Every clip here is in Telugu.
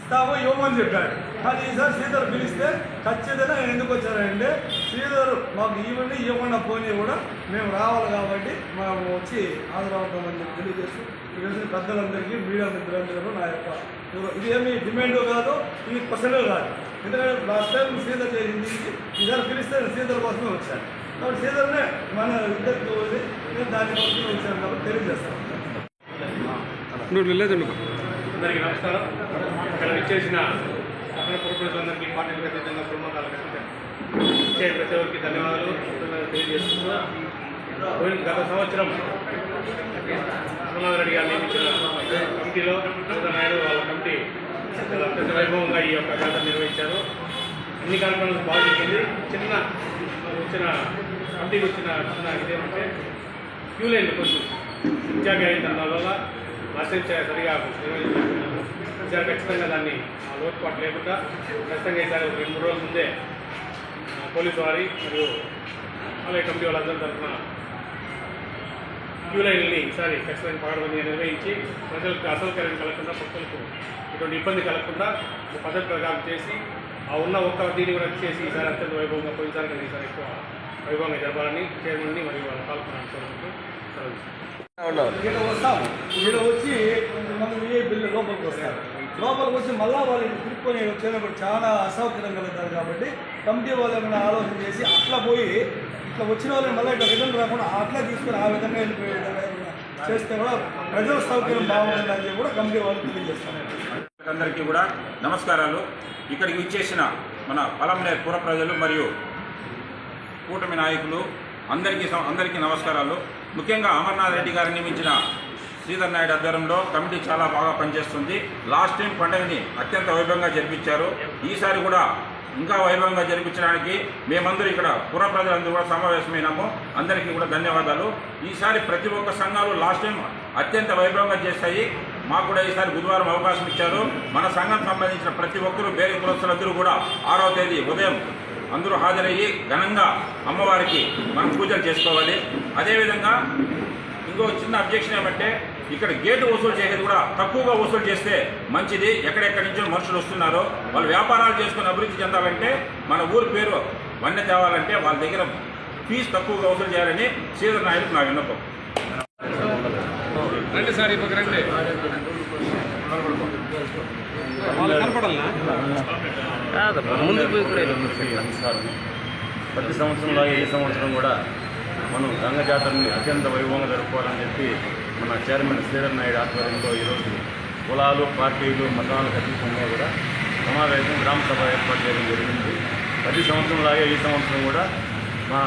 ఇస్తామో ఇవ్వమని చెప్పాడు. కానీ ఈసారి శ్రీధర్ పిలిస్తే ఖచ్చితంగా నేను ఎందుకు వచ్చానంటే శ్రీధర్ మాకు ఇవ్వండి ఇవ్వకుండా పోనీ కూడా మేము రావాలి కాబట్టి మేము వచ్చి హాజరవుతామని చెప్పి తెలియజేస్తూ ఈరోజు పెద్దలందరికీ మీడియా మిత్రులందరూ నా యొక్క ఇదేమి డిమాండ్ కాదు, ఇది క్వశ్చన్ కాదు. ఎందుకంటే లాస్ట్ టైం శ్రీధర్ చేసింది ఈసారి పిలిస్తే శ్రీధర్ కోసమే వచ్చాను కాబట్టి శ్రీధర్నే మన ఇద్దరికి పోయి నేను దానికోసమే వచ్చాను కాబట్టి తెలియజేస్తాను. అందరికీ నమస్కారం. ఇక్కడ విచ్చేసిన అక్కడ పురప్రజలందరికీ పార్టీలకు అతీతంగా కుటుంబాలకు ఇచ్చే ప్రతి ఒక్కరికి ధన్యవాదాలు తెలియజేస్తున్నా. గత సంవత్సరం రమణాథ్ రెడ్డి గారు నియమించిన కమిటీలో నాయుడు వాళ్ళ కమిటీ అత్యంత వైభవంగా ఈ యొక్క జాతర నిర్వహించారు. అన్ని కార్యక్రమాలకు బాగా జరిగింది. చిన్న వచ్చిన కమిటీకి వచ్చిన ఇదేమంటే క్యూ లైన్ కొంచెం విద్యాగా అయిన వల్ల ఆశ్రయించ సరిగా నిర్వహించారు. ఖచ్చితంగా దాన్ని లోటుపాటు లేకుండా ఖచ్చితంగా ఈసారి 2-3 రోజుల ముందే పోలీసు వారి మరియు ఆలయ కమిటీ వాళ్ళందరి తరఫున క్యూ లైన్లని ఈసారి ఖచ్చితంగా పగడబందీగా నిర్వహించి ప్రజలకు అసౌకర్యం కలగకుండా భక్తులకు ఇటువంటి ఇబ్బంది కలగకుండా పద్ధతి ప్రకారం చేసి ఆ ఉన్న ఒక్క దీన్ని కూడా చేసి ఈసారి అత్యంత వైభవంగా పోయినసారి కానీ ఈసారి ఎక్కువ వైభవంగా జరపాలని చైర్మన్ని మరియు వాళ్ళ పాల్గొనడానికి ఇక్కడ వస్తాము. ఇక్కడ వచ్చి కొంతమంది బిల్లు లోపలికి వస్తారు. లోపలికి వచ్చి మళ్ళా వాళ్ళు తిరుక్కొని వచ్చేటప్పుడు చాలా అసౌకర్యం కలుగుతారు. కాబట్టి కమిటీ వాళ్ళు ఏమైనా ఆలోచన చేసి అట్లా పోయి ఇట్లా వచ్చిన వాళ్ళని మళ్ళీ ఇట్లా రిటర్న్ రాకుండా అట్లా తీసుకొని ఆ విధంగా వెళ్ళిపోయే విధంగా చేస్తే కూడా ప్రజల సౌకర్యం బాగుంటుందని చెప్పి కూడా కమిటీ వాళ్ళు తెలియజేస్తారు. అందరికీ కూడా నమస్కారాలు. ఇక్కడికి విచ్చేసిన మన పలంనేరు పుర ప్రజలు మరియు కూటమి నాయకులు అందరికీ నమస్కారాలు. ముఖ్యంగా అమర్నాథ్ రెడ్డి గారు నియమించిన శ్రీధర్ నాయుడు ఆధ్వర్యంలో కమిటీ చాలా బాగా పనిచేస్తుంది. లాస్ట్ టైం పండుగని అత్యంత వైభవంగా జరిపించారు. ఈసారి కూడా ఇంకా వైభవంగా జరిపించడానికి మేమందరూ ఇక్కడ పుర ప్రజలందరూ కూడా సమావేశమైనాము. అందరికీ కూడా ధన్యవాదాలు. ఈసారి ప్రతి ఒక్క సంఘాలు లాస్ట్ టైం అత్యంత వైభవంగా చేస్తాయి. మాకు కూడా ఈసారి బుధవారం అవకాశం ఇచ్చారు. మన సంఘం సంబంధించిన ప్రతి ఒక్కరూ బేరీ కులస్తులందరూ కూడా 6వ తేదీ ఉదయం అందరూ హాజరయ్యి ఘనంగా అమ్మవారికి మనం పూజలు చేసుకోవాలి. అదేవిధంగా ఇంకో చిన్న అబ్జెక్షన్ ఏమంటే ఇక్కడ గేటు వసూలు చేసేది కూడా తక్కువగా వసూలు చేస్తే మంచిది. ఎక్కడెక్కడి నుంచో మనుషులు వస్తున్నారో వాళ్ళు వ్యాపారాలు చేసుకుని అభివృద్ధి చెందాలంటే మన ఊరి పేరు వన్నె తేవాలంటే వాళ్ళ దగ్గర ఫీజు తక్కువగా వసూలు చేయాలని శ్రీధర్ నాయుడుకు నా విన్నపం. రండి సార్, ఇప్పుడు రండి. ప్రతి సంవత్సరంలాగే ఈ సంవత్సరం కూడా మనం గంగ జాతరని అత్యంత వైభవంగా జరుపుకోవాలని చెప్పి మన చైర్మన్ శ్రీధర్ నాయుడు ఆధ్వర్యంలో ఈరోజు కులాలు, పార్టీలు, మతాలకు అతీతంగా కూడా సమావేశం గ్రామ సభ ఏర్పాటు చేయడం జరిగింది. ప్రతి సంవత్సరంలాగే ఈ సంవత్సరం కూడా మా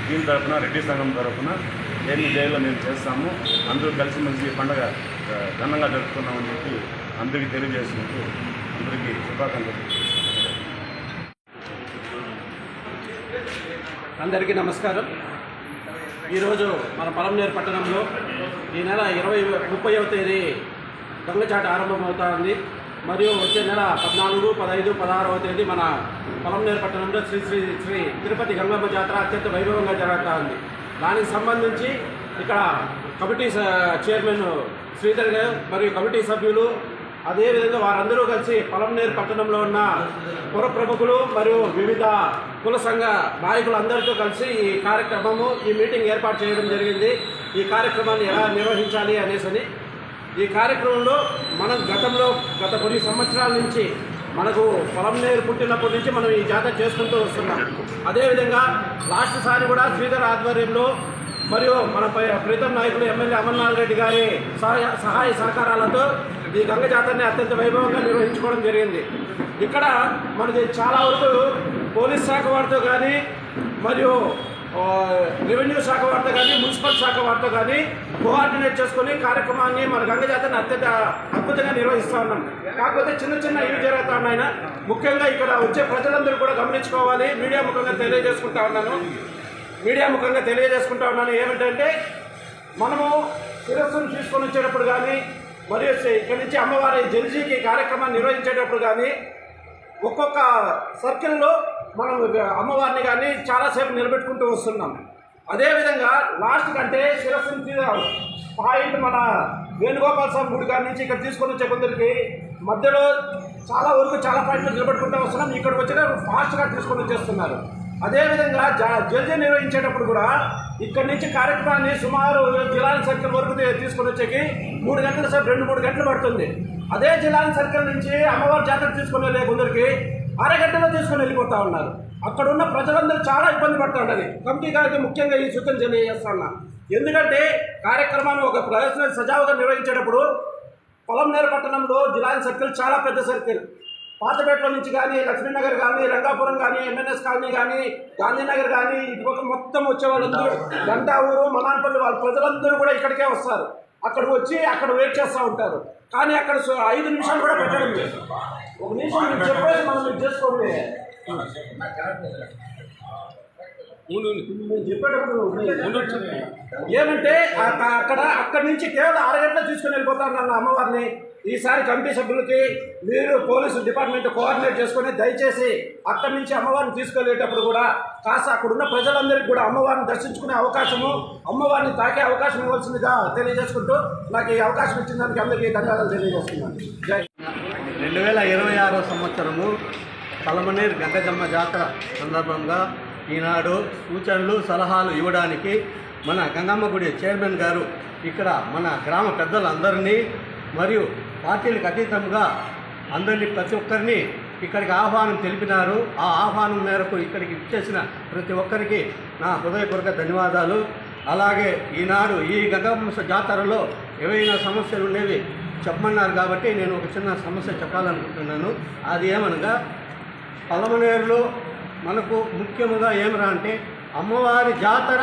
దీని తరఫున రెడ్డి సంఘం తరఫున ఎన్ని జైల్లో మేము చేస్తాము. అందరూ కలిసిమెలిసి పండుగ ఘనంగా జరుపుకున్నామని చెప్పి అందరికీ తెలియజేసినట్టు అందరికీ శుభాకాంక్షలు. అందరికీ నమస్కారం. ఈరోజు మన పలంనేరు పట్టణంలో ఈ నెల 30వ తేదీ గంగచాట ఆరంభమవుతా ఉంది. మరియు వచ్చే నెల 14, 15, 16వ తేదీ మన పలంనేరు పట్టణంలో శ్రీ శ్రీ శ్రీ తిరుపతి గంగమ్మ జాతర అత్యంత వైభవంగా జరుగుతూ ఉంది. దానికి సంబంధించి ఇక్కడ కమిటీ చైర్మన్ శ్రీధర్ గారు మరియు కమిటీ సభ్యులు అదేవిధంగా వారందరూ కలిసి పలంనేరు పట్టణంలో ఉన్న పుర ప్రముఖులు మరియు వివిధ కుల సంఘ నాయకులందరితో కలిసి ఈ మీటింగ్ ఏర్పాటు చేయడం జరిగింది. ఈ కార్యక్రమాన్ని ఎలా నిర్వహించాలి అనేసి ఈ కార్యక్రమంలో మనం గత కొన్ని సంవత్సరాల నుంచి మనకు పలంనేరు పుట్టినప్పటి నుంచి మనం ఈ జాతర చేసుకుంటూ వస్తున్నాం. అదేవిధంగా లాస్ట్ సారి కూడా శ్రీధర్ ఆధ్వర్యంలో మరియు మన ప్రీతం నాయకులు ఎమ్మెల్యే అమర్నాథ్ రెడ్డి గారి సహాయ సహకారాలతో ఈ గంగ జాతరని అత్యంత వైభవంగా నిర్వహించుకోవడం జరిగింది. ఇక్కడ మనది చాలా వరకు పోలీస్ శాఖ వారితో కానీ మరియు రెవెన్యూ శాఖ వారితో కానీ మున్సిపల్ శాఖ వారితో కానీ కోఆర్డినేట్ చేసుకుని కార్యక్రమాన్ని మన గంగ జాతరని అత్యంత అద్భుతంగా నిర్వహిస్తూ ఉన్నాం. కాకపోతే చిన్న చిన్న ఇవి జరుగుతూ ఉన్నాయి. ముఖ్యంగా ఇక్కడ వచ్చే ప్రజలందరూ కూడా గమనించుకోవాలి. మీడియా ముఖంగా తెలియజేసుకుంటా ఉన్నాను ఏమిటంటే మనము శిరస్సును తీసుకొని వచ్చేటప్పుడు కానీ మరియు ఇక్కడి నుంచి అమ్మవారి జల్జీకి కార్యక్రమాన్ని నిర్వహించేటప్పుడు కానీ ఒక్కొక్క సర్కిల్లో మనం అమ్మవారిని కానీ చాలాసేపు నిలబెట్టుకుంటూ వస్తున్నాం. అదేవిధంగా లాస్ట్ కంటే శిరస్సు పాయింట్ మన వేణుగోపాల స్వామి గుడి గారి నుంచి ఇక్కడ తీసుకొని వచ్చే కొందరికి మధ్యలో చాలా వరకు చాలా పాయింట్లు నిలబెట్టుకుంటూ వస్తున్నాం. ఇక్కడికి వచ్చిన ఫాస్ట్గా తీసుకొని వచ్చేస్తున్నారు. అదేవిధంగా జల్దీ నిర్వహించేటప్పుడు కూడా ఇక్కడి నుంచి కార్యక్రమాన్ని సుమారు జిల్లాల సర్కిల్ వరకు తీసుకొని వచ్చేకి 3 గంటల సేపు 2-3 గంటలు పడుతుంది. అదే జిల్లాల సర్కిల్ నుంచి అమ్మవారి జాతర తీసుకుని వెళ్ళే కొందరికి అరగంటలో తీసుకొని వెళ్ళిపోతూ ఉన్నారు. అక్కడ ఉన్న ప్రజలందరూ చాలా ఇబ్బంది పడుతూ ఉండాలి. కమిటీ గారికి ముఖ్యంగా ఈ సూచన తెలియజేస్తున్నా. ఎందుకంటే కార్యక్రమాన్ని ఒక ప్రదర్శన సజావుగా నిర్వహించేటప్పుడు పొలంనేరు పట్టణంలో జిల్లాల సర్కిల్ చాలా పెద్ద సర్కిల్. పాతపేటలో నుంచి కానీ లక్ష్మీనగర్ కానీ రంగాపురం కానీ ఎంఎన్ఎస్ కాలనీ కానీ గాంధీనగర్ కానీ ఇటుపక్క మొత్తం వచ్చే వాళ్ళందరూ గంటా ఊరు మనాన్పల్లి వాళ్ళ ప్రజలందరూ కూడా ఇక్కడికే వస్తారు. అక్కడ వచ్చి అక్కడ వెయిట్ చేస్తూ ఉంటారు. కానీ అక్కడ 5 నిమిషాలు కూడా పెట్టడం లేదు. 1 నిమిషం మీకు చెప్పేసి మనం మీకు చేసుకోండి. చెప్పేటప్పుడు ఏమంటే అక్కడి నుంచి కేవలం 6 గంటలు తీసుకుని వెళ్ళిపోతారు నన్ను అమ్మవారిని. ఈసారి కమిటీ సభ్యులకి మీరు పోలీసు డిపార్ట్మెంట్ కోఆర్డినేట్ చేసుకుని దయచేసి అక్కడి నుంచి అమ్మవారిని తీసుకెళ్లేటప్పుడు కూడా కాస్త అక్కడున్న ప్రజలందరికీ కూడా అమ్మవారిని దర్శించుకునే అవకాశము, అమ్మవారిని తాకే అవకాశం ఇవ్వాల్సిందిగా తెలియజేసుకుంటూ నాకు ఈ అవకాశం ఇచ్చిన దానికి అందరికీ ధన్యవాదాలు తెలియజేస్తున్నాను. జై 2026 సంవత్సరము పలమనేరు గంగజమ్మ జాతర సందర్భంగా ఈనాడు సూచనలు సలహాలు ఇవ్వడానికి మన గంగమ్మ గుడి చైర్మన్ గారు ఇక్కడ మన గ్రామ పెద్దలందరినీ మరియు పార్టీలకు అతీతంగా అందరినీ ప్రతి ఒక్కరిని ఇక్కడికి ఆహ్వానం తెలిపినారు. ఆ ఆహ్వానం మేరకు ఇక్కడికి ఇచ్చేసిన ప్రతి ఒక్కరికి నా హృదయపూర్వక ధన్యవాదాలు. అలాగే ఈనాడు ఈ గంగమ్మ జాతరలో ఏవైనా సమస్యలు ఉండేవి చెప్పమన్నారు కాబట్టి నేను ఒక చిన్న సమస్య చెప్పాలనుకుంటున్నాను. అది ఏమనగా పలమనేరులో మనకు ముఖ్యముగా ఏమిరా అంటే అమ్మవారి జాతర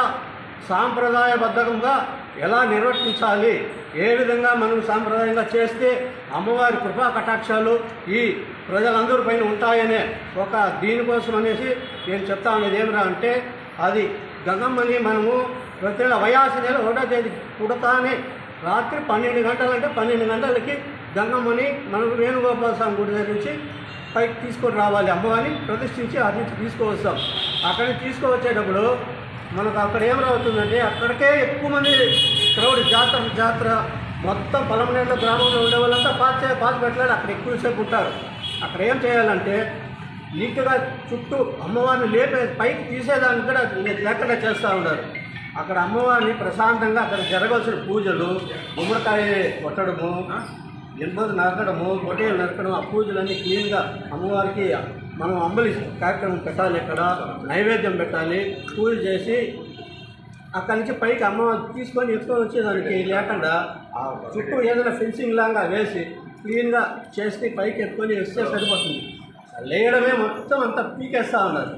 సాంప్రదాయబద్ధంగా ఎలా నిర్వర్తించాలి, ఏ విధంగా మనం సాంప్రదాయంగా చేస్తే అమ్మవారి కృపా కటాక్షాలు ఈ ప్రజలందరి పైన ఉంటాయనే ఒక దీనికోసం అనేసి నేను చెప్తా ఉన్నది ఏమిరా అంటే అది గంగమ్మని మనము ప్రతి నెల వయాసి నెల 1వ తేదీ పుడతానే రాత్రి 12 గంటలంటే 12 గంటలకి గంగమ్మని మనం వేణుగోపాల స్వామి గుడి దగ్గర నుంచి పైకి తీసుకొని రావాలి. అమ్మవారిని ప్రతిష్ఠించి అటు నుంచి తీసుకువస్తాం. అక్కడికి తీసుకువచ్చేటప్పుడు మనకు అక్కడ ఏమవుతుందంటే అక్కడికే ఎక్కువ మంది క్రౌడ్ జాతర మొత్తం పలమనేరులో గ్రామంలో ఉండే వాళ్ళంతా పాత పెట్టలేదు. అక్కడ ఎక్కువసేపు ఉంటారు. అక్కడ ఏం చేయాలంటే నీట్గా చుట్టూ అమ్మవారిని పైకి తీసేదానికి కూడా లేకుండా చేస్తూ ఉన్నారు. అక్కడ అమ్మవారిని ప్రశాంతంగా అక్కడ జరగాల్సిన పూజలు, గుమ్మడికాయ కొట్టడము, ఎనిమిది నరకడము, పొట్టేలు నరకడం, ఆ పూజలన్నీ క్లీన్గా అమ్మవారికి మనం అంబలి కార్యక్రమం పెట్టాలి. ఇక్కడ నైవేద్యం పెట్టాలి, పూజ చేసి అక్కడి నుంచి పైకి అమ్మవారిని తీసుకొని ఎత్తుకొని వచ్చేదానికి లేకుండా ఆ చుట్టూ ఏదైనా ఫెన్సింగ్ లాగా వేసి క్లీన్గా చేసి పైకి ఎత్తుకొని వస్తే సరిపోతుంది. లేయడమే మొత్తం అంతా పీకేస్తూ ఉన్నారు,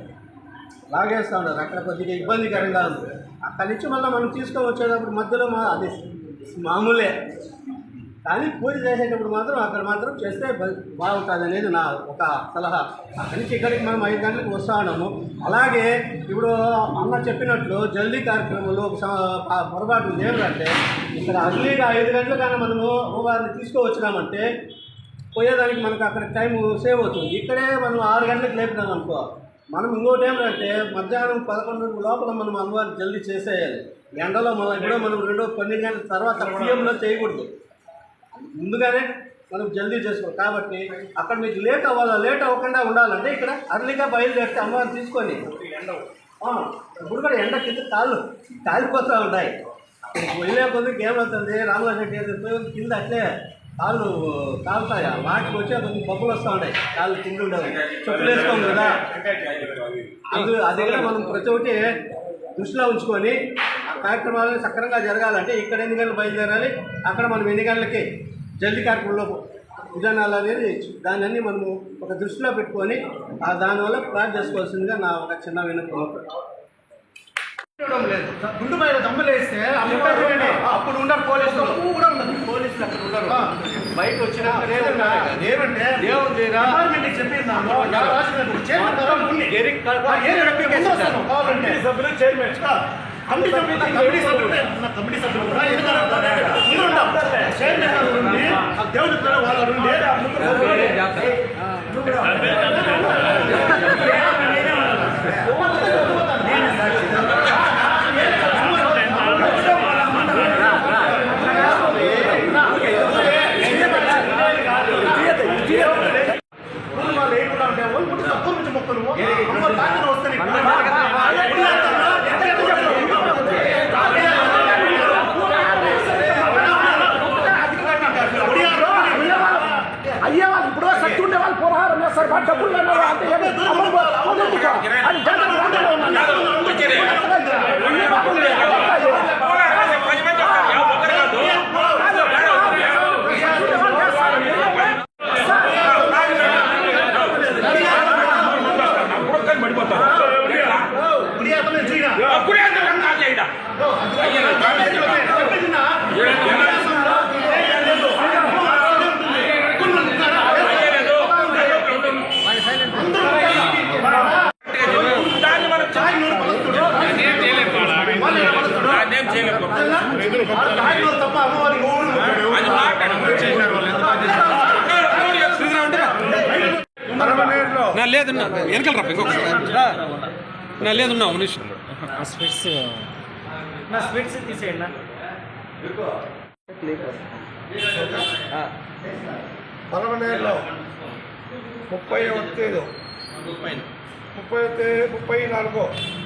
లాగేస్తూ ఉన్నారు. అక్కడ కొద్దిగా ఇబ్బందికరంగా ఉంది. అక్కడి నుంచి మళ్ళీ మనం తీసుకొని వచ్చేటప్పుడు మధ్యలో అది మామూలే, కానీ పూజ చేసేటప్పుడు మాత్రం అక్కడ మాత్రం చేస్తే బాగుంటుంది అనేది నా ఒక సలహా. అక్కడి నుంచి ఇక్కడికి మనం 5 గంటలకు వస్తూ ఉన్నాము. అలాగే ఇప్పుడు అమ్మ చెప్పినట్లు జల్దీ కార్యక్రమంలో పొరపాటు ఏమిటంటే ఇక్కడ అర్లీగా 5 గంటలు కానీ మనము వారిని తీసుకువచ్చినామంటే పోయేదానికి మనకు అక్కడ టైం సేవ్ అవుతుంది. ఇక్కడే మనం 6 గంటలకు లేపినాం అనుకో, మనం ఇంకోటి ఏమిటంటే మధ్యాహ్నం 11 లోపల మనం అమ్మవారిని జల్దీ చేసేయాలి. ఎండలో ఇప్పుడు మనం 12 గంటల తర్వాత పిఎంలో చేయకూడదు, ముందుగానే మనం జల్దీ చేసుకోవాలి. కాబట్టి అక్కడ మీకు లేట్ అవ్వకుండా ఉండాలంటే ఇక్కడ అర్లీగా బయలుదేరితే అమ్మవారిని తీసుకొని ఇప్పుడు కూడా ఎండ కింద కాలిపోతూ ఉన్నాయి. వెళ్ళే కొద్దిగా ఏమవుతుంది, రామరాజరెడ్డి కింద అట్లే కాళ్ళు కాలుతాయా, వాటికి వచ్చే కొన్ని బొబ్బులు వస్తూ ఉన్నాయి, కాళ్ళు కింద ఉండవు, చెప్పులు వేసుకోం కదా. అది కూడా మనం ప్రతి ఒక్కటి దృష్టిలో ఉంచుకొని ఆ కార్యక్రమాలను సక్రమంగా జరగాలంటే ఇక్కడ ఎన్ని గంటలు బయలుదేరాలి, అక్కడ మనం ఎన్ని గంటలకి జల్దీ కార్యక్రమంలో విధానాలు అనేది దాన్ని అన్ని మనము ఒక దృష్టిలో పెట్టుకొని దానివల్ల ప్లాన్ చేసుకోవాల్సిందిగా నా ఒక చిన్న విన్నపం. లేదు గుండు పైన దమ్మలేస్తే అప్పుడు ఉండరు పోలీసులు, కూడా ఉండదు పోలీసులు అక్కడ ఉండరు. బయట వచ్చినా ఏమంటే దేవుడి చెప్పింది కమిటీ సభ్యులు కూడా దేవుడి వాళ్ళు మేము ఇప్పుడు తక్కువ నుంచి మొక్కలు అమ్మ తాకిన వస్తాయి అయ్యే వాళ్ళు ఇప్పుడు శక్తి ఉండే వాళ్ళు పోరాహారం చేస్తారు వాడు డబ్బులు తప్ప అమ్మవారికి లేదన్నా వెనకాల రా ఇంకొక లేదన్నా ఒక నిమిషం స్వీట్స్ తీసేయండి పలమనేరులో 34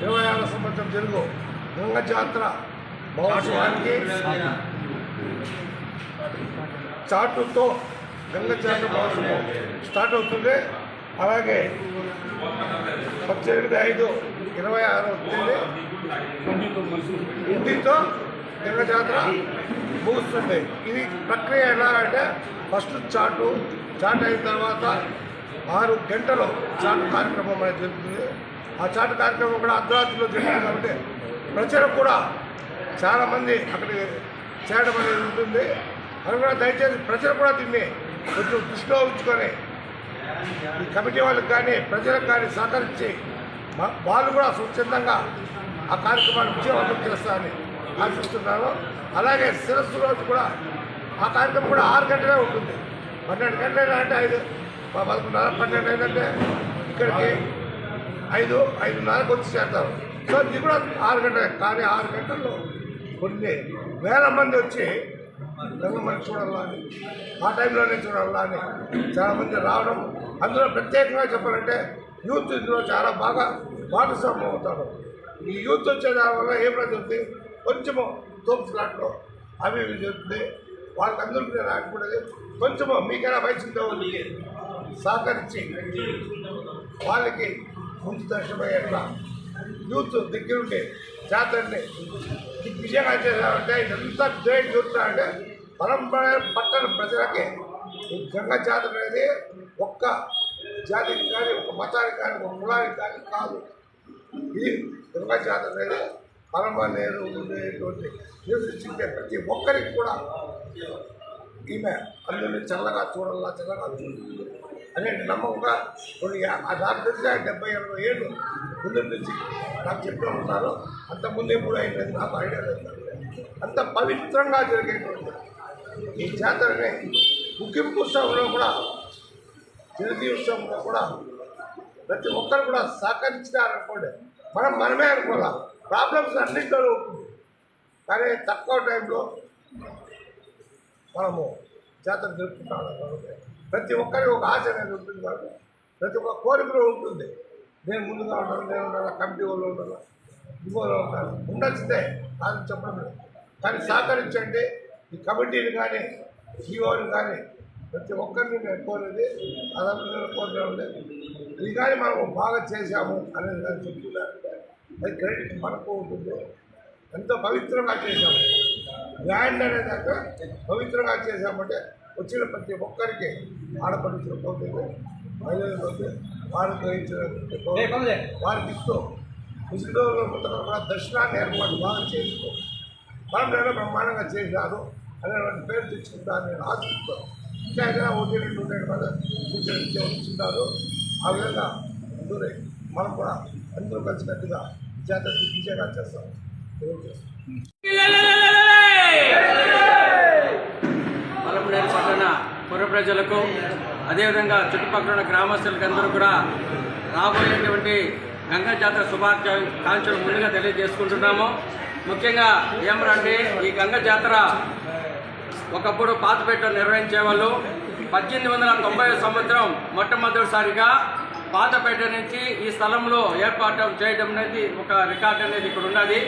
26 సంవత్సరం తెలుగు గంగ జాతర మహోత్సవానికి చాటుతో గంగ జాతర మహోత్సవం స్టార్ట్ అవుతుంది. అలాగే 18/5/26 అవుతుంది. ఇంటితో గంగ జాతర ముగుస్తుంది. ఇది ప్రక్రియ ఎలా అంటే ఫస్ట్ చాట్ అయిన తర్వాత 6 గంటలు చాటు కార్యక్రమం అనేది జరుగుతుంది. ఆ చాటు కార్యక్రమం కూడా అర్ధరాత్రిలో జరుగుతుంది కాబట్టి ప్రజలకు కూడా చాలామంది అక్కడికి చేయడం అనేది ఉంటుంది. అది కూడా దయచేసి ప్రజలు కూడా దీన్ని కొంచెం దృష్టిలో ఉంచుకొని ఈ కమిటీ వాళ్ళకి కానీ ప్రజలకు కానీ సహకరించి వాళ్ళు కూడా స్వచ్ఛందంగా ఆ కార్యక్రమాన్ని విజయవంతం చేస్తారని ఆశిస్తున్నాను. అలాగే శిరస్సు రోజు కూడా ఆ కార్యక్రమం కూడా 6 గంటలే ఉంటుంది. 12 గంటలు అంటే 11:30 12 అయిందంటే ఇక్కడికి 5:30కి వచ్చి చేస్తారు. సో ఇది కూడా 6 గంటలే. కానీ 6 గంటల్లో కొన్ని వేల మంది వచ్చి గంగమ్మని చూడాలని ఆ టైంలోనే చూడాలని చాలామంది రావడం, అందులో ప్రత్యేకంగా చెప్పాలంటే యూత్ ఇందులో చాలా బాగా భాగస్వామ్యం అవుతారు. ఈ యూత్ వచ్చే దానివల్ల ఏమైనా జరుగుతుంది, కొంచెము తోపు స్లాట్లో అవి ఇవి జరుగుతుంది. వాళ్ళకి అందరికీ నేను ఆడుకునేది కొంచెము మీకైనా వయసుంటే వాళ్ళకి సహకరించి వాళ్ళకి ముందు దర్శనమయ్యేట్లా యూత్ దగ్గరుండి జాతరని విజయంగా చేశారంటే ఇదంతా గ్రేట్ చూస్తున్నారంటే పట్టణ ప్రజలకి ఈ గంగా జాతర అనేది ఒక్క జాతికి కానీ ఒక మతానికి కానీ ఒక కులానికి కానీ కాదు. ఇది గంగా జాతర అనేది పరమనేరు ఉండేటువంటి నివసించే ప్రతి ఒక్కరికి కూడా ఈమె అందరినీ చల్లగా చూడాలా చూడాలి అనే నమ్మకంగా కొన్ని నాకు తెలిసి 70-80 ఏళ్ళు ముందు నుంచి నాకు చెప్తూ ఉన్నారు. అంతకుముందు ఎప్పుడు అయినది నాకు ఐడియా లేదు. అంత పవిత్రంగా జరిగేటువంటి ఈ జాతరని ముగింపు ఉత్సవంలో కూడా జనతీ ఉత్సవంలో కూడా ప్రతి ఒక్కరు కూడా సహకరించినారనుకోండి మనమే అనుకోవాలి. ప్రాబ్లమ్స్ అన్నింటిలో ఉంటుంది కానీ తక్కువ టైంలో మనము జాతర జరుపుకుంటాం కాబట్టి ప్రతి ఒక్కరికి ఒక ఆశ అనేది ఉంటుంది కాబట్టి ప్రతి ఒక్క కోరికలో ఉంటుంది. నేను ముందుగా ఉన్నాను, నేను ఉండాలి, కమిటీ వాళ్ళు ఉండాలి, ఇంకోలో ఉండాలి, ఉండొచ్చితే కాదు చెప్పడం లేదు. కానీ సహకరించండి. ఈ కమిటీని కానీ ఈఓని కానీ ప్రతి ఒక్కరిని నేను కోరేది అదంతా కోరడం లేదు. ఇది కానీ మనం బాగా చేశాము అనేది కానీ చెప్తున్నారంటే అది క్రెడిట్ మనకు ఉంటుంది. ఎంతో పవిత్రంగా చేశాము. గ్రాండ్ అనేదాకా పవిత్రంగా చేశామంటే వచ్చిన ప్రతి ఒక్కరికి ఆడపడుచులు పోతుంది, మహిళలు పోతే వారికి వారికి ఇస్తూ ముస్లింల ముందుగా కూడా దర్శనాన్ని ఏర్పాటు బాగా చేసుకో మనం నేను బ్రహ్మాండంగా చేశారు అనేటువంటి పేరు తెచ్చుకుంటారని నేను ఆశిస్తాను. ఇంకా ఏదైనా 1-2 ఉండేది కదా సూచనలు ఆ విధంగా అందరూ మనం కూడా అందరూ కలిసినట్టుగా జాతర విజయంగా చేస్తాం. పలమనేరు పట్టణ పుర ప్రజలకు అదేవిధంగా చుట్టుపక్కల ఉన్న గ్రామస్తులకు అందరూ కూడా రాబోయేటువంటి గంగా జాతర శుభాకాంక్షలు ముందుగా తెలియజేసుకుంటున్నాము. ముఖ్యంగా ఏమరంటే ఈ గంగా జాతర ఒకప్పుడు పాతపేటలో నిర్వహించేవాళ్ళు. 1890 సంవత్సరం మొట్టమొదటిసారిగా పాతపేట నుంచి ఈ స్థలంలో ఏర్పాటు చేయడం అనేది ఒక రికార్డ్ అనేది ఇక్కడ ఉన్నది.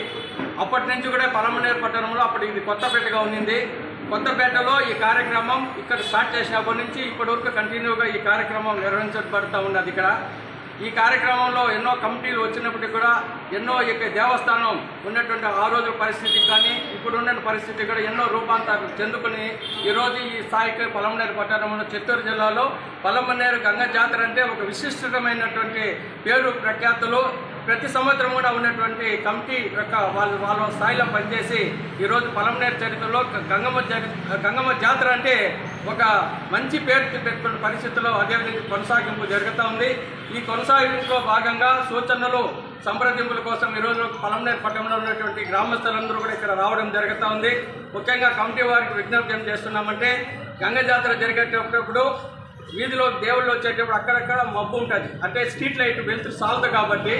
అప్పటి నుంచి కూడా పలమనేరు పట్టణంలో అప్పుడు ఇది కొత్తపేటగా ఉన్నింది. కొత్తపేటలో ఈ కార్యక్రమం ఇక్కడ స్టార్ట్ చేసినప్పటి నుంచి ఇప్పటి వరకు కంటిన్యూగా ఈ కార్యక్రమం నిర్వహించబడుతూ ఉన్నది. ఇక్కడ ఈ కార్యక్రమంలో ఎన్నో కమిటీలు వచ్చినప్పటికీ కూడా ఎన్నో ఇక దేవస్థానం ఉన్నటువంటి ఆ రోజు పరిస్థితికి కానీ ఇప్పుడున్న పరిస్థితి కూడా ఎన్నో రూపాంతరం చెందుకుని ఈరోజు ఈ స్థాయికి పలమనేరు పట్టణంలో చిత్తూరు జిల్లాలో పలమనేరు గంగ జాతర అంటే ఒక విశిష్టమైనటువంటి పేరు ప్రఖ్యాతులు ప్రతి సంవత్సరం కూడా ఉన్నటువంటి కమిటీ యొక్క వాళ్ళ స్థాయిలో పనిచేసి ఈరోజు పలమనేరు చరిత్రలో గంగమ్మ జాతర అంటే ఒక మంచి పేరు పెట్టుకున్న పరిస్థితుల్లో అదేవిధంగా కొనసాగింపు జరుగుతూ ఉంది. ఈ కొనసాగింపులో భాగంగా సూచనలు సంప్రదింపుల కోసం ఈరోజు పలమనేరు పట్టణంలో ఉన్నటువంటి గ్రామస్తులందరూ కూడా ఇక్కడ రావడం జరుగుతూ ఉంది. ముఖ్యంగా కమిటీ వారికి విజ్ఞప్తి ఏం చేస్తున్నామంటే గంగ జాతర జరిగేటప్పుడు వీధిలో దేవుళ్ళు వచ్చేటప్పుడు అక్కడక్కడ మబ్బు ఉంటుంది, అంటే స్ట్రీట్ లైట్ వెళ్తూ సాలదు కాబట్టి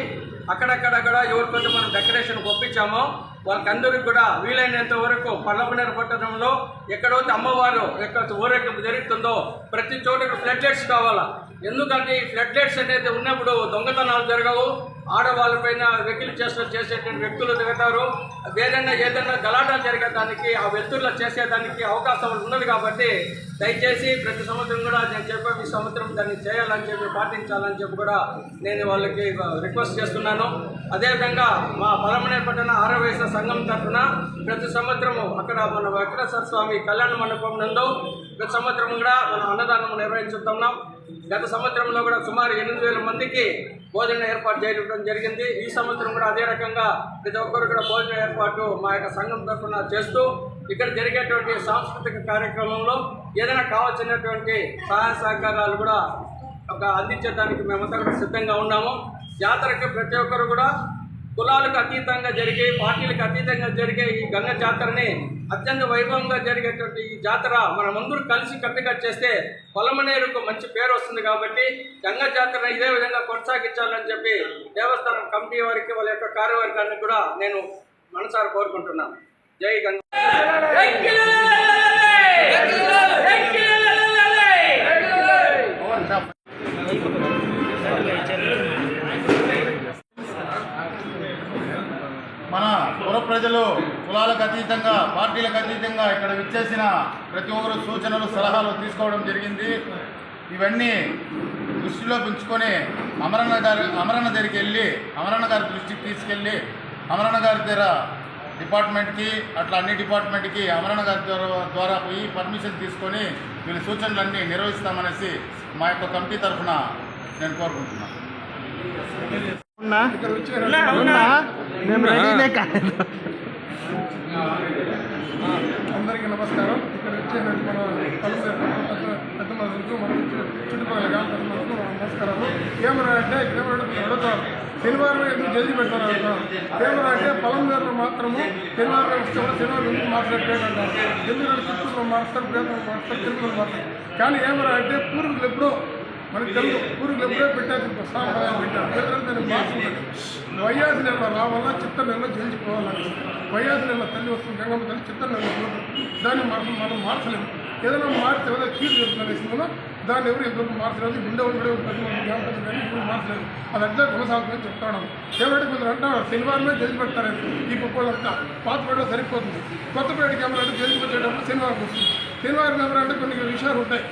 అక్కడక్కడ కూడా ఎవరికొంత మనం డెకరేషన్ పంపించామో వాళ్ళకందరికీ కూడా వీలైనంత వరకు పలమనేరు పట్టణంలో ఎక్కడైతే అమ్మవారు ఎక్కడ ఊరేగింపు జరుగుతుందో ప్రతి చోట ఫ్లడ్ లైట్స్ కావాలా. ఎందుకంటే ఈ ఫ్లడ్ లైట్స్ అనేది ఉన్నప్పుడు దొంగతనాలు జరగవు, ఆడవాళ్ళపైన వెకిలి చేసేటువంటి వ్యక్తులు దిగుతారు, ఏదైనా గలాటాలు జరిగేదానికి ఆ వ్యక్తుల్లో చేసేదానికి అవకాశం ఉన్నది. కాబట్టి దయచేసి ప్రతి సంవత్సరం కూడా నేను చెప్పే ఈ సంవత్సరం దాన్ని చేయాలని చెప్పి పాటించాలని చెప్పి కూడా నేను వాళ్ళకి రిక్వెస్ట్ చేస్తున్నాను. అదేవిధంగా మా పలమనేరు పట్టణ ఆరవేశ సంఘం తరఫున ప్రతి సంవత్సరము అక్కడ మన వెంకటేశ్వర స్వామి కళ్యాణ మండపం నందు ప్రతి సంవత్సరం కూడా మనం అన్నదానం నిర్వహించుతున్నాం. గత సంవత్సరంలో కూడా సుమారు 8,000 మందికి భోజనం ఏర్పాటు చేయడం జరిగింది. ఈ సంవత్సరం కూడా అదే రకంగా ప్రతి ఒక్కరు కూడా భోజన ఏర్పాటు మా యొక్క సంఘం తరఫున చేస్తూ ఇక్కడ జరిగేటువంటి సాంస్కృతిక కార్యక్రమంలో ఏదైనా కావాల్సినటువంటి సహాయ సహకారాలు కూడా అందించడానికి మేమంతా కూడా సిద్ధంగా ఉన్నాము. జాతరకి ప్రతి ఒక్కరు కూడా కులాలకు అతీతంగా జరిగే, పార్టీలకు అతీతంగా జరిగే ఈ గంగ జాతరని అత్యంత వైభవంగా జరిగేటువంటి ఈ జాతర మనమందరూ కలిసి కట్టుగా చేస్తే పలమనేరుకు మంచి పేరు వస్తుంది. కాబట్టి గంగ జాతరను ఇదే విధంగా కొనసాగించాలని చెప్పి దేవస్థానం కమిటీ వారికి వాళ్ళ యొక్క కార్యవర్గాన్ని కూడా నేను మనసారా కోరుకుంటున్నాను. జై గంగ. మన పుర ప్రజలు కులాలకు అతీతంగా, పార్టీలకు అతీతంగా ఇక్కడ విచ్చేసిన ప్రతి ఒక్కరు సూచనలు సలహాలు తీసుకోవడం జరిగింది. ఇవన్నీ దృష్టిలో ఉంచుకొని అమరన్న దగ్గరికి వెళ్ళి అమరన్న గారి దృష్టికి తీసుకెళ్ళి అమరన్న గారి దగ్గర డిపార్ట్మెంట్కి అట్లా అన్ని డిపార్ట్మెంట్కి అమరన్న గారి ద్వారా పోయి పర్మిషన్ తీసుకొని వీళ్ళ సూచనలన్నీ నిర్వహిస్తామనేసి మా యొక్క కమిటీ తరఫున నేను కోరుకుంటున్నాను. అందరికీ నమస్కారం. ఇక్కడ వచ్చేటువంటి మన పెద్ద మనుషులకు మన చుట్టుపక్కల గ్రామాలకు నమస్కారాలు. కెమెరా అంటే అడుగుతారు శనివారం ఎందుకు జల్దీ పెడతారు అంటారు. కెమెరా అంటే పలమనేరులో మాత్రము శనివారం ఎందుకు మార్చినట్టు అంటారు. ఎందుకంటే చిత్తూరులో మారుస్తారు, ప్రేమలో మారుస్తారు, తెలుగులో మారుస్తారు. కానీ కెమెరా అంటే పూర్వీకులు ఎప్పుడో మనకి తెలుగు పూర్వీకులు ఎప్పుడో పెట్టారు, సాంప్రదాయం పెట్టారు. దాన్ని మార్చుకుంటారు. వైయాసి నెల రావాలా, చిత్త నెలలో జయించుకోవాలని. వైయాసి నెల తల్లి వస్తుంది, గంగమ్మ తల్లి చిత్త నెల దాన్ని మనం మార్చలేము. ఏదైనా మార్చి ఏదైనా కీడు జరుగుతున్న దాన్ని ఎవరు ఎంతవరకు మార్చలేదు. గుండెలు కూడా జ్ఞాపకం కానీ ఇప్పుడు మార్చలేదు. అది అట్లా కొనసాగుతుందని చెప్తాను. ఏమంటే కొందరు అంటారు శనివారమే జల్ది పెడతారని. ఈ కుప్పలంతా పాతపేట సరిపోతుంది. కొత్తపేటకి ఏమన్నా జల్ది పెట్టేటప్పుడు శనివారం వస్తుంది. శనివారం ఏమన్నా కొన్ని విషయాలు ఉంటాయి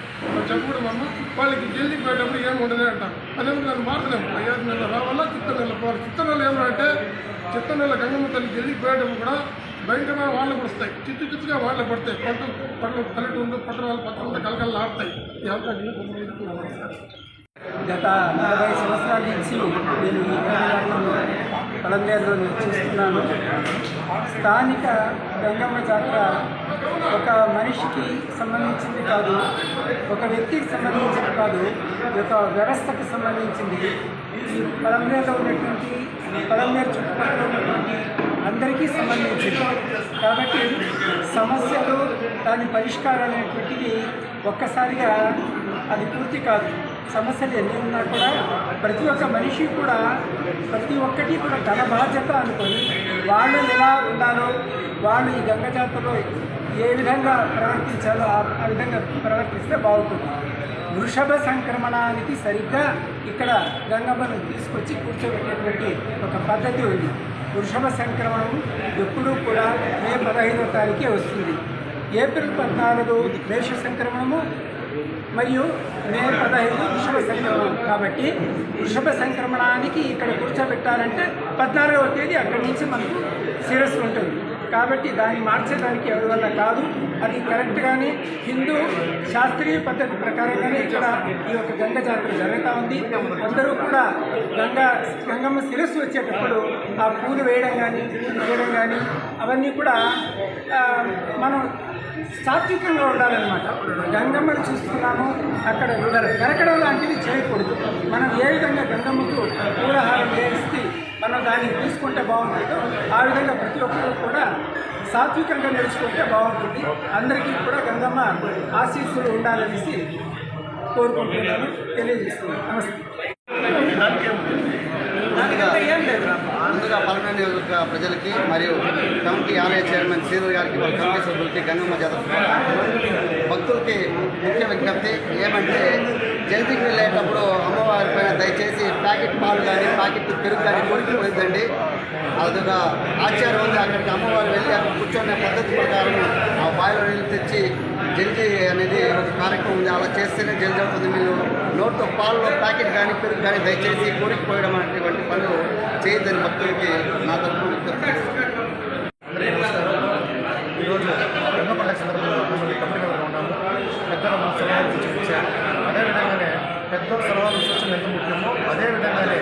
చెప్పడం వల్ల వాళ్ళకి జల్దీ పెట్టేటప్పుడు ఏమి ఉండదు అంటారు. అదేమో దాన్ని మార్చలేము. వైయాసి నెల రావాలా, చిత్త నెల పోవాలి. చిత్త నెల ఏమంటే చిత్త నెల గంగమ్మ తల్లి జల్దీ పోయేటప్పుడు కూడా భయంకరమైన వాళ్ళకు వస్తాయి, చిచ్చుగా వాళ్ళకు పడతాయి. పల్లెటూళ్ళు పట్టణాలు పట్టణంలో కలకల్లా ఆడతాయి. ఈ అవకాశం గత 40 సంవత్సరాల నుంచి నేను ఈ గంగలో పలమనేరులో నివసిస్తున్నాను. స్థానిక గంగమ్మ జాతర ఒక మనిషికి సంబంధించింది కాదు, ఒక వ్యక్తికి సంబంధించింది కాదు, ఒక వ్యవస్థకు సంబంధించింది. ఈ పలమనేరులో ఉన్నటువంటి పలమనేరు చుట్టుపక్కల ఉన్నటువంటి అందరికీ సంబంధించింది. కాబట్టి సమస్యలు దాని పరిష్కారం అనేటువంటివి ఒక్కసారిగా అది పూర్తి కాదు. సమస్యలు ఎన్ని ఉన్నా కూడా ప్రతి ఒక్క మనిషి కూడా ప్రతి ఒక్కటి కూడా తన బాధ్యత అనుకొని వాళ్ళు ఎలా ఉండాలో, వాళ్ళు ఈ గంగ జాతరలో ఏ విధంగా ప్రవర్తించాలో ఆ విధంగా ప్రవర్తిస్తే బాగుంటుంది. వృషభ సంక్రమణానికి సరిగ్గా ఇక్కడ గంగమ్మను తీసుకొచ్చి కూర్చోబెట్టేటువంటి ఒక పద్ధతి ఉంది. వృషభ సంక్రమణం ఎప్పుడూ కూడా మే 15వ తారీఖే వస్తుంది. ఏప్రిల్ 14 మేష సంక్రమణము మరియు మే 15 వృషభ సంక్రమణం. కాబట్టి వృషభ సంక్రమణానికి ఇక్కడ కూర్చోబెట్టాలంటే 14వ తేదీ అక్కడి నుంచి మనకు శిరస్సు ఉంటుంది. కాబట్టి దాన్ని మార్చడానికి ఎవరి వల్ల కాదు. అది కరెక్ట్గానే హిందూ శాస్త్రీయ పద్ధతి ప్రకారంగానే ఇక్కడ ఈ యొక్క గంగ జాతర జరుగుతూ ఉంది. అందరూ కూడా గంగమ్మ శిరస్సు వచ్చేటప్పుడు ఆ పూలు వేయడం కానీ చేయడం కానీ అవన్నీ కూడా మనం సాత్వికంగా ఉండాలన్నమాట. గంగమ్మను చూస్తున్నాము, అక్కడ కరకడం లాంటివి చేయకూడదు. మనం ఏ విధంగా గంగమ్మకు పూలహారం వేసి మనం దాన్ని తీసుకుంటే బాగుంటుందో ఆ విధంగా ప్రతి ఒక్కరూ కూడా సాత్వికంగా నడుచుకుంటే బాగుంటుంది. అందరికీ కూడా గంగమ్మ ఆశీస్సులు ఉండాలనేసి కోరుకుంటున్నాను, తెలియజేస్తున్నాను. నమస్తే. ముందుగా పలమనేరు నియోజకవర్గ ప్రజలకి మరియు కమిటీ ఆలయ చైర్మన్ శ్రీధర్ గారికి వాళ్ళ కమిటీ సభ్యులకి గంగమ్మ జాతర భక్తులకి ముఖ్య విజ్ఞప్తి ఏమంటే జల్దీకి వెళ్ళేటప్పుడు అమ్మవారి పైన దయచేసి ప్యాకెట్ పాలు కానీ ప్యాకెట్ పెరుగు కానీ కోరికిపోయిందండి. అదొక ఆచారం ఉంది. అక్కడికి అమ్మవారు వెళ్ళి అక్కడ కూర్చొనే పద్ధతి ప్రకారం ఆ బావిలో నీళ్ళు తెచ్చి జల్దీ అనేది ఒక కార్యక్రమం ఉంది. అలా చేస్తేనే జల్దీ అవుతుంది. మీరు నోట్లో పాలలో ప్యాకెట్ కానీ పెరుగు కానీ దయచేసి కోరికిపోయడం అనేటువంటి పనులు చేయొద్దని భక్తులకి నా తరఫున విజ్ఞప్తి. ఈరోజు గంగ పండుగ సందర్భంగా మమ్మల్ని కమిటీ మెంబర్గా ఉన్నాము. పెద్దలు మన సలహాలు సూచించారు. అదేవిధంగానే పెద్దల సలహాలు సూచనలు ఎంత ముఖ్యమో అదేవిధంగానే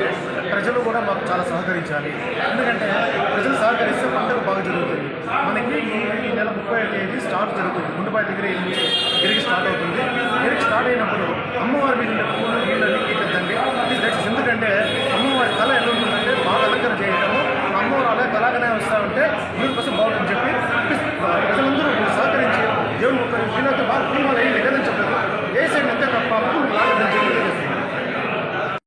ప్రజలు కూడా మాకు చాలా సహకరించాలి. ఎందుకంటే ప్రజలు సహకరిస్తే పండుగ బాగా జరుగుతుంది. మనకి ఈ నెల 30వ తేదీ స్టార్ట్ జరుగుతుంది. గుండెపాయ దగ్గర నుంచి గిరికి స్టార్ట్ అవుతుంది. గిరికి స్టార్ట్ అయినప్పుడు అమ్మవారి మీద పూలు